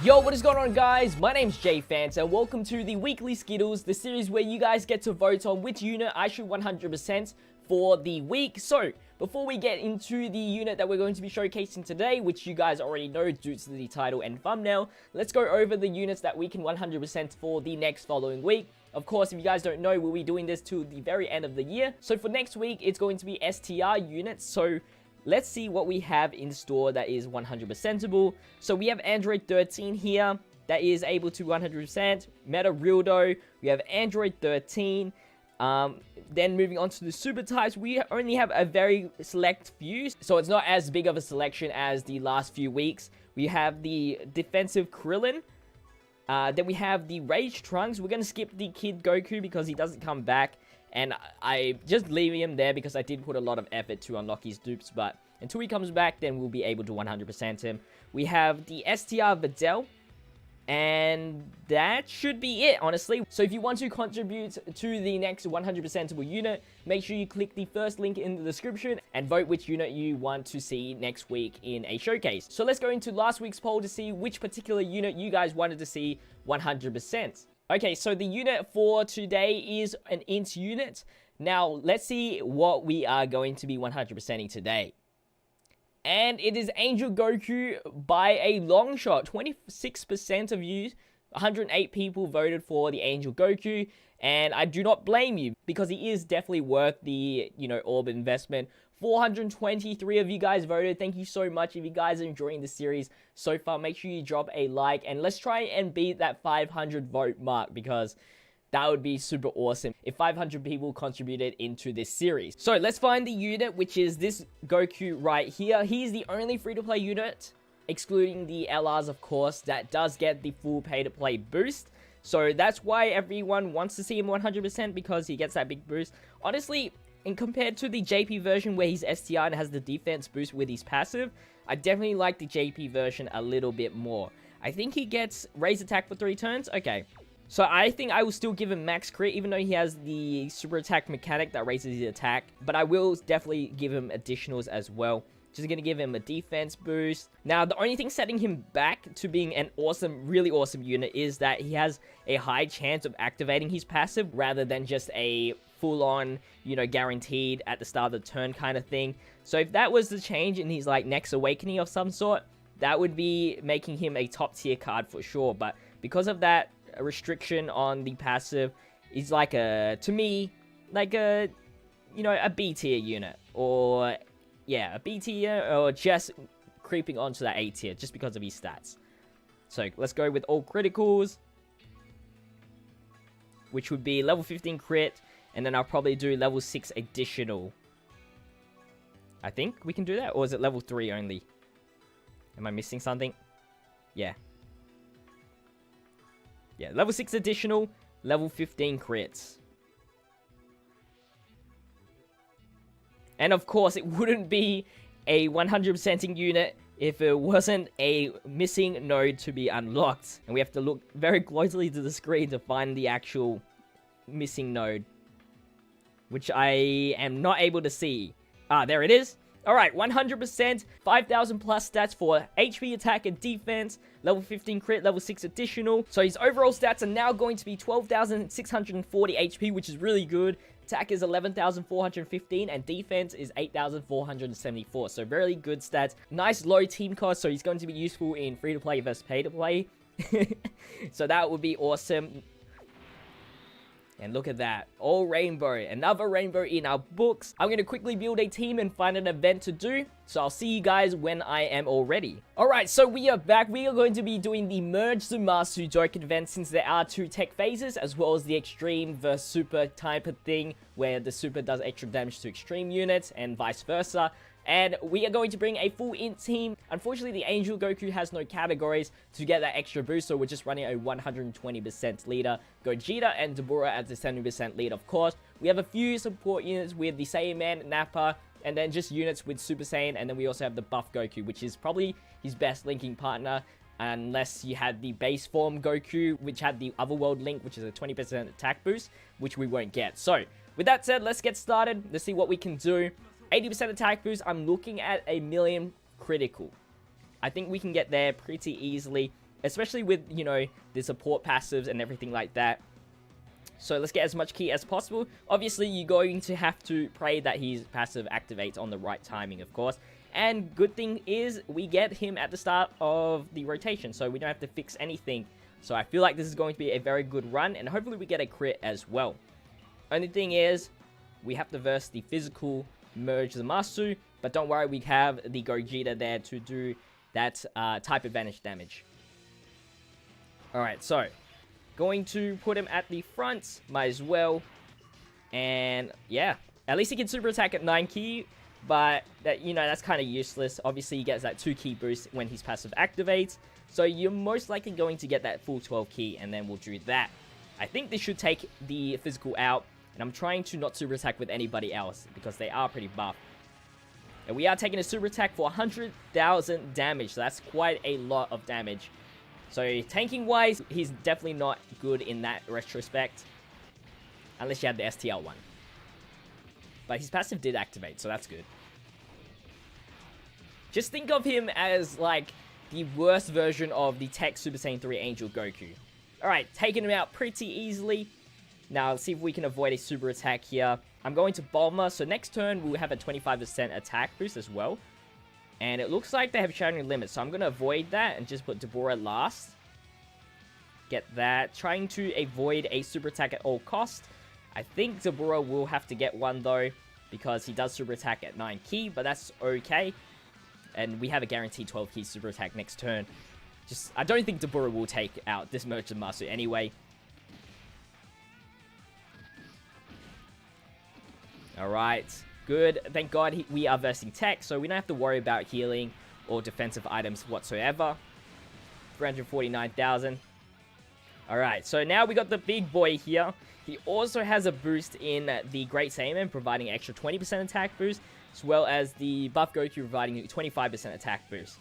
Yo, what is going on, guys? My name's JFans and welcome to the Weekly Skittles, the series where you guys get to vote on which unit I should 100% for the week. So, before we get into the unit that we're going to be showcasing today, which you guys already know due to the title and thumbnail, let's go over the units that we can 100% for the next following week. Of course, if you guys don't know, we'll be doing this to the very end of the year. So for next week, it's going to be STR units. So let's see what we have in store that is 100%able. So we have Android 13 here that is able to 100%. Meta Rildo, we have Android 13. Then moving on to the super types, we only have a very select few, so it's not as big of a selection as the last few weeks. We have the defensive Krillin. Then we have the Rage Trunks. We're going to skip the Kid Goku because he doesn't come back. And I just leave him there because I did put a lot of effort to unlock his dupes. But until he comes back, then we'll be able to 100% him. We have the STR Videl. And that should be it, honestly. So if you want to contribute to the next 100%able unit, make sure you click the first link in the description and vote which unit you want to see next week in a showcase. So let's go into last week's poll to see which particular unit you guys wanted to see 100%. Okay, so the unit for today is an INT unit. Now, let's see what we are going to be 100%ing today. And it is Angel Goku by a long shot. 26% of you, 108 people voted for the Angel Goku. And I do not blame you because he is definitely worth the, orb investment. 423 of you guys voted. Thank you so much. If you guys are enjoying the series so far, make sure you drop a like. And let's try and beat that 500 vote mark because that would be super awesome if 500 people contributed into this series. So let's find the unit, which is this Goku right here. He's the only free-to-play unit, excluding the LRs, of course, that does get the full pay-to-play boost. So that's why everyone wants to see him 100% because he gets that big boost. Honestly, and compared to the JP version where he's STR and has the defense boost with his passive, I definitely like the JP version a little bit more. I think he gets raise attack for 3 turns. Okay. So I think I will still give him max crit, even though he has the super attack mechanic that raises his attack. But I will definitely give him additionals as well. Just going to give him a defense boost. Now, the only thing setting him back to being an awesome, really awesome unit is that he has a high chance of activating his passive rather than just a full-on, guaranteed at the start of the turn kind of thing. So if that was the change and he's like Next Awakening of some sort, that would be making him a top tier card for sure. But because of that restriction on the passive, is like to me, like a B tier unit, or yeah, a B tier, or just creeping onto that A tier just because of his stats. So let's go with all criticals, which would be level 15 crit, and then I'll probably do level 6 additional. I think we can do that, or is it level 3 only? Am I missing something? Yeah, level 6 additional, level 15 crits. And of course, it wouldn't be a 100%ing unit if it wasn't a missing node to be unlocked. And we have to look very closely to the screen to find the actual missing node, which I am not able to see. Ah, there it is. Alright, 100%, 5,000 plus stats for HP, attack, and defense, level 15 crit, level 6 additional. So his overall stats are now going to be 12,640 HP, which is really good. Attack is 11,415, and defense is 8,474. So very good stats. Nice low team cost, so he's going to be useful in free-to-play versus pay-to-play. So that would be awesome. And look at that, all rainbow, another rainbow in our books. I'm going to quickly build a team and find an event to do, so I'll see you guys when I am all ready. Alright, so we are back. We are going to be doing the Merge Zamasu Joke event since there are 2 tech phases, as well as the Extreme versus Super type of thing, where the Super does extra damage to Extreme units and vice versa. And we are going to bring a full INT team. Unfortunately, the Angel Goku has no categories to get that extra boost, so we're just running a 120% leader. Gogeta and Dabura as the 70% lead, of course. We have a few support units with the Saiyaman, Nappa, and then just units with Super Saiyan. And then we also have the Buff Goku, which is probably his best linking partner, unless you had the base form Goku, which had the Otherworld link, which is a 20% attack boost, which we won't get. So, with that said, let's get started. Let's see what we can do. 80% attack boost, I'm looking at a million critical. I think we can get there pretty easily. especially with, you know, the support passives and everything like that. So let's get as much ki as possible. Obviously, you're going to have to pray that his passive activates on the right timing, of course. And good thing is, we get him at the start of the rotation, so we don't have to fix anything. So I feel like this is going to be a very good run, and hopefully we get a crit as well. Only thing is, we have to verse the physical Merge Zamasu, but don't worry, we have the Gogeta there to do that type advantage damage. Alright, so going to put him at the front, might as well. And yeah, at least he can super attack at 9 ki, but that, you know, that's kind of useless. Obviously, he gets that 2 ki boost when his passive activates, so you're most likely going to get that full 12 ki, and then we'll do that. I think this should take the physical out, and I'm trying to not super attack with anybody else because they are pretty buff. And we are taking a super attack for 100,000 damage, so that's quite a lot of damage. So tanking wise, he's definitely not good in that retrospect, unless you have the STL one. But his passive did activate, so that's good. Just think of him as like the worst version of the Tech Super Saiyan 3 Angel Goku. Alright, taking him out pretty easily. Now, let's see if we can avoid a super attack here. I'm going to Bulma, so next turn we'll have a 25% attack boost as well. And it looks like they have Shattering Limit, so I'm going to avoid that and just put Dabura last. Get that. Trying to avoid a super attack at all costs. I think Dabura will have to get one though, because he does super attack at 9 ki, but that's okay. And we have a guaranteed 12 ki super attack next turn. I don't think Dabura will take out this Merge Zamasu anyway. Alright, good. Thank God we are versing Tech, so we don't have to worry about healing or defensive items whatsoever. 349,000. Alright, so now we got the big boy here. He also has a boost in the Great Saiyaman, providing extra 20% attack boost, as well as the Buff Goku providing 25% attack boost.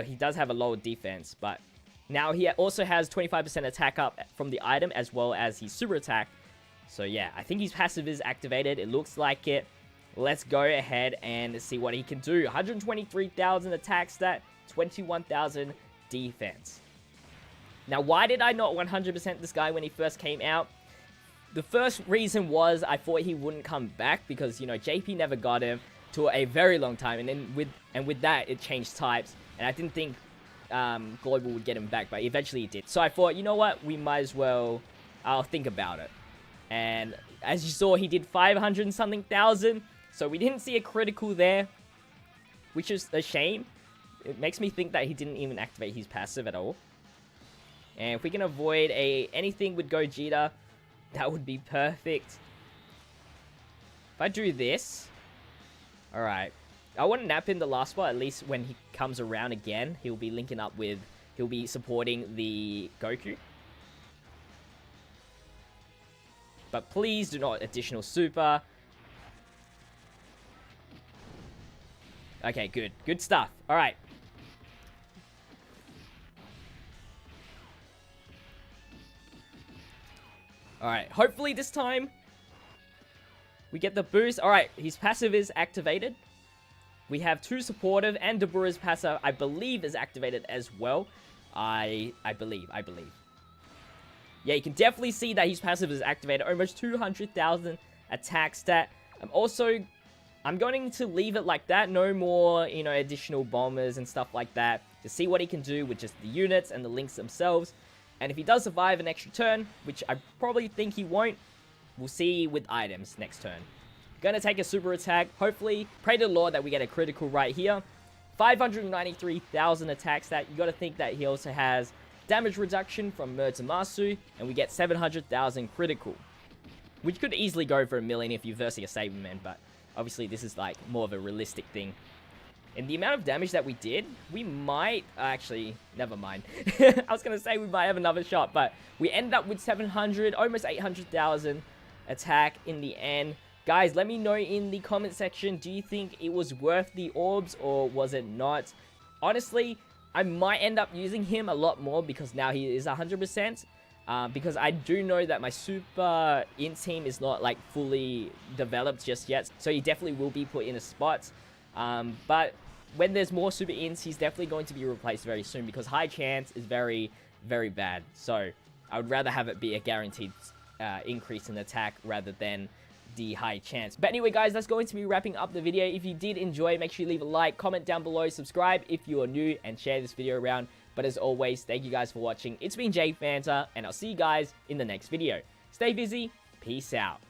He does have a lower defense, but now he also has 25% attack up from the item, as well as his super attack. So yeah, I think his passive is activated. It looks like it. Let's go ahead and see what he can do. 123,000 attack stat, 21,000 defense. Now, why did I not 100% this guy when he first came out? The first reason was I thought he wouldn't come back because, you know, JP never got him to a very long time. And then with that, it changed types. And I didn't think Global would get him back, but eventually it did. So I thought, you know what? We might as well, I'll think about it. And as you saw, he did 500 and something thousand. So we didn't see a critical there, which is a shame. It makes me think that he didn't even activate his passive at all. And if we can avoid anything with Gogeta, that would be perfect. If I do this... Alright. I want to nap in the last spot, at least when he comes around again. He'll be linking up with... He'll be supporting the Goku. But please do not additional super. Okay, good. Good stuff. Alright. Alright, hopefully this time we get the boost. Alright, his passive is activated. We have 2 supportive, and Dabura's passive, I believe, is activated as well. I believe. Yeah, you can definitely see that his passive is activated. Almost 200,000 attack stat. I'm going to leave it like that. No more, you know, additional bombers and stuff like that. To see what he can do with just the units and the links themselves. And if he does survive an extra turn, which I probably think he won't, we'll see with items next turn. Gonna take a super attack. Hopefully, pray to the Lord that we get a critical right here. 593,000 attack stat. You gotta think that he also has damage reduction from Merge Zamasu, and we get 700,000 critical. Which could easily go for 1 million if you're versing a Saberman, but obviously this is like more of a realistic thing. And the amount of damage that we did, we might... Actually, never mind. I was going to say we might have another shot, but we ended up with 700, almost 800,000 attack in the end. Guys, let me know in the comment section, do you think it was worth the orbs or was it not? Honestly, I might end up using him a lot more because now he is 100%. Because I do know that my super int team is not like fully developed just yet. So he definitely will be put in a spot. But when there's more super ints, he's definitely going to be replaced very soon because high chance is very, very bad. So I would rather have it be a guaranteed increase in attack rather than the high chance. But anyway, guys, that's going to be wrapping up the video. If you did enjoy, make sure you leave a like, comment down below, subscribe if you are new, and share this video around. But as always, thank you guys for watching. It's been Jay Fanta, and I'll see you guys in the next video. Stay busy. Peace out.